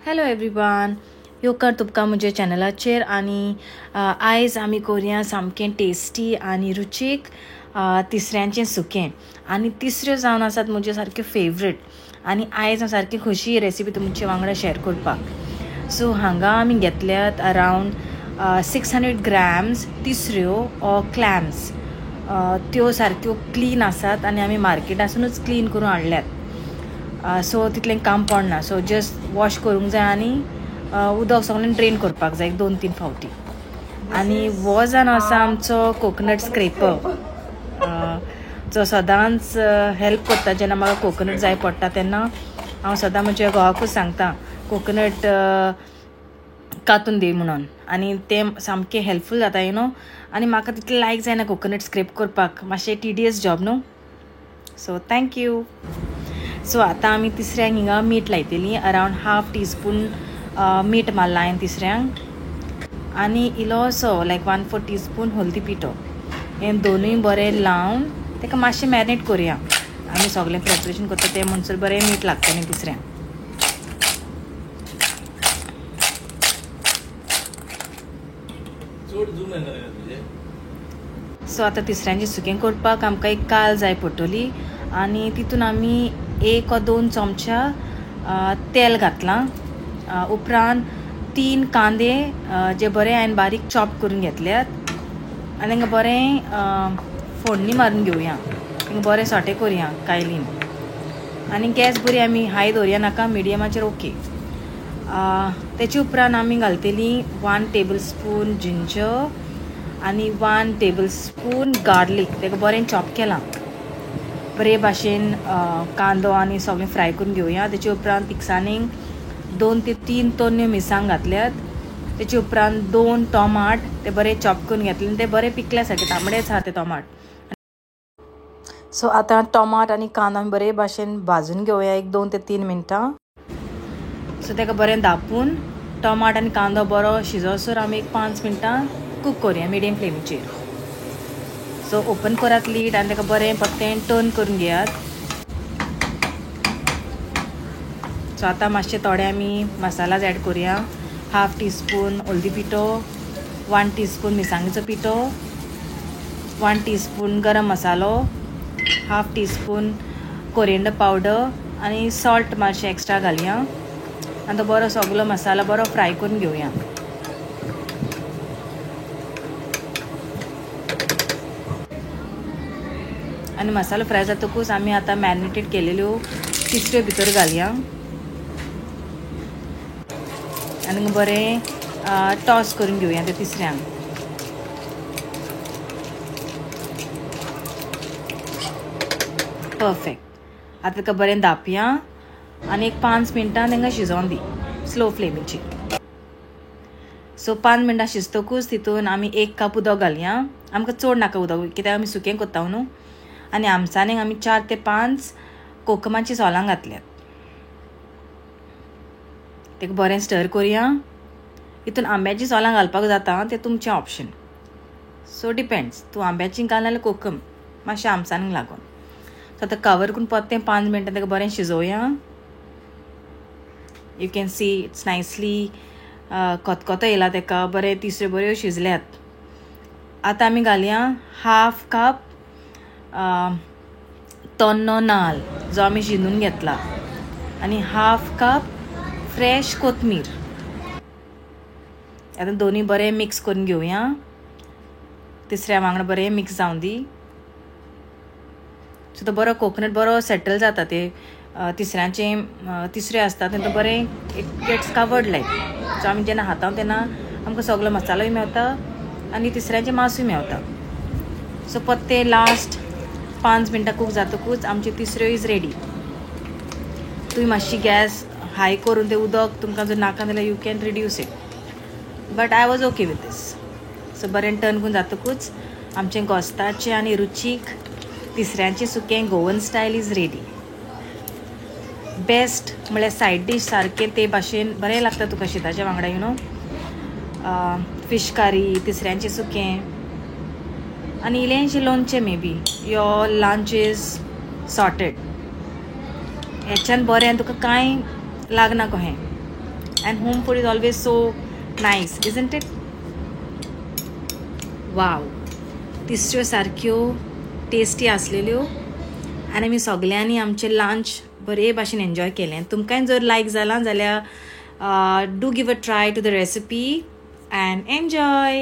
Hello everyone, येवकार तुमकां म्हज्या चॅनलाचेर आनी आयज आमी करुया सामकें टेस्टी आनी रुचीक तिसऱ्यांचें सुकें. आनी तिसऱ्यो जावन आसात म्हज्यो सारक्यो फेवरेट आनी आयज हांव सारकी खोशी ही रेसिपी तुमचे वांगडा शेअर करपाक. सो हांगा आमी घेतल्यात अरावंड 600 ग्रॅम्स तिसऱ्यो ऑर क्लॅम्स. त्यो सारक्यो क्लीन आसात आनी आमी मार्केटासूनच क्लीन करून हाडल्यात. सो तितलें काम पडना. सो जस्ट वॉश करूंक जाय आनी उदक सगळें ड्रेन करपाक जाय 2-3 फावटी. आनी हो जावन आसा आमचो कोकोनट स्क्रेपर, जो सदांच हेल्प करता जेन्ना म्हाका कोकोनट जाय पडटा तेन्ना. हांव सदां म्हज्या घोवाकूच सांगता कोकोनट कातून दी म्हणून, आनी तें सामकें हेल्पफूल जाता आनी म्हाका तितलें लायक जायना कोकोनट स्क्रेप करपाक, मातशें टिडियस जॉब न्हू. So thank you. सो आतां आमी तिसऱ्यांक हिंगा मीठ लायतलीं. अरावंड 1/2 टीस्पून मीठ मारला हांवें तिसऱ्यांक, आनी इल्लोसो लायक 1/4 टीस्पून हळदी पिठो. हें दोनूय बरें लावन ताका मातशें मॅरिनेट करुया. आमी सगळें प्रिपरेशन करता तें म्हणसर बरें मीठ लागतलें तिसऱ्यांक. सो आतां तिसऱ्यांचें सुकें करपाक आमकां एक काल जाय पडटली आनी तितून आमी 1 वा 2 चमचा तेल घातलां. उपरांत 3 कांदे जे बरें हांवें बारीक चॉप करून घेतल्यात आनी तांकां बरें फोडणी मारून घेवया. तांकां बरें सोटे करुया कायलीन. आनी गॅस बरी आमी हाय दवरया नाका, मिडियमाचेर ओके. तेचे उपरांत आमी घालतलीं 1 टेबलस्पून जिंजर आनी 1 टेबलस्पून गार्लीक. ताका बरें चॉप केलां. बरे भाशेन कांदो आनी सगळें फ्राय करून घेवया. तेचे उपरांत तिखसाणेक 2 ते 3 तोन्यो मिरसांग घातल्यात. तेचे उपरांत 2 टोमाट ते बरें चॉप करून घेतले आनी ते बरें पिकल्या सारके तांबडेच आहा ते टोमाट. सो आतां टोमाट आनी कांदो आमी बरे भाशेन भाजून घेवया 1-2 ते 3 मिनटां. सो ताका बरें धांपून टोमाट आनी कांदो बरो शिजोसर आमी 5 मिनटां कूक करुया मिडियम फ्लेमीचेर. सो ओपन करात लीड आनी ताका बरें परतें टर्न करून घेयात. सो आतां मातशें थोडे आमी मसालाज एड करुया. 1/2 टीस्पून हळदी पिठो, 1 टीस्पून मिरसांगेचो पिठो, 1 टीस्पून गरम मसालो, 1/2 टीस्पून कोरिएंडर पावडर आनी सॉल्ट मातशें एक्स्ट्रा घालया. आनी तो बरो सगळो मसाला बरो फ्राय करून घेवया. आनी मसालो फ्राय जातकूच आमी आतां मॅरिनेटेड केलेल्यो तिसऱ्यो भितर घालया आनी बरें टॉस करून घेवया त्या तिसऱ्यांक. परफेक्ट. आतां ताका बरें धांपया आनी 5 मिनटां तांकां शिजोवन दी स्लो फ्लेमीचेर. सो 5 मिनटां शिजतकूच तितून आमी 1 कप उदक घालया. आमकां चड नाका उदक कित्याक आमी सुकें करता न्हू. आनी आमचानीक आमी 4 ते 5 कोकमाची सोलां घातल्यात. ताका बरें स्टर करुया. हितून आंब्याची सोलां घालपाक जाता तें तुमचें ऑप्शन. सो डिपेंड्स, तूं आंब्याची घाल नाल्यार कोकम मातशें आमचानीक लागून. सो आतां कवर करून परतें 5 मिनटां ताका बरें शिजोवया. यू कॅन सी इट्स नायसली कोतकोतो येयला ताका. बरें तिसऱ्यो बऱ्यो शिजल्यात. आतां आमी घालया 1/2 कप तोन्नो नाल्ल जो आमी शिनून घेतला आनी 1/2 कप फ्रेश कोथमीर. आतां दोनी बरें मिक्स करून घेवया. तिसऱ्या वांगडा बरें मिक्स जावन दी. सो तो बरो कोकोनट बरो सेटल जाता. ते तिसऱ्यो आसता तें तो बरें it gets covered like. So आमी जेन्ना खाता तेन्ना आमकां सगळो मसालोय मेवता आनी तिसऱ्यांचें मांसूय मेवता. सो परतें लास्ट 5 मिनटां कूक जातकूच आमची तिसऱ्यो इज रेडी. तुमी मातशी गॅस हाय करून तें उदक तुमकां जर नाका जाल्यार you can reduce it, but I was okay with this. So बरें टर्न करून जातकूच आमचें घोस्ताचें आनी रुचीक तिसऱ्यांचें सुकें Goan style is ready. Best म्हळ्यार सायड डीश सारकें ते भाशेन बरें लागता तुका शीताच्या वांगडा फीश करी, तिसऱ्यांचें सुकें आनी इल्लेंशें लोणचें may be. Your lunch is sorted. हेच्यान बरें तुका कांय लागना कहें. and home food is always so nice, isn't it? Wow, तिसऱ्यो सारक्यो टेस्टी आसलेल्यो आनी आमी सगल्यांनी आमचें लंच बरे भाशेन एन्जॉय केलें. तुमकांय जर लायक जालां जाल्यार do give a try to the recipe and enjoy.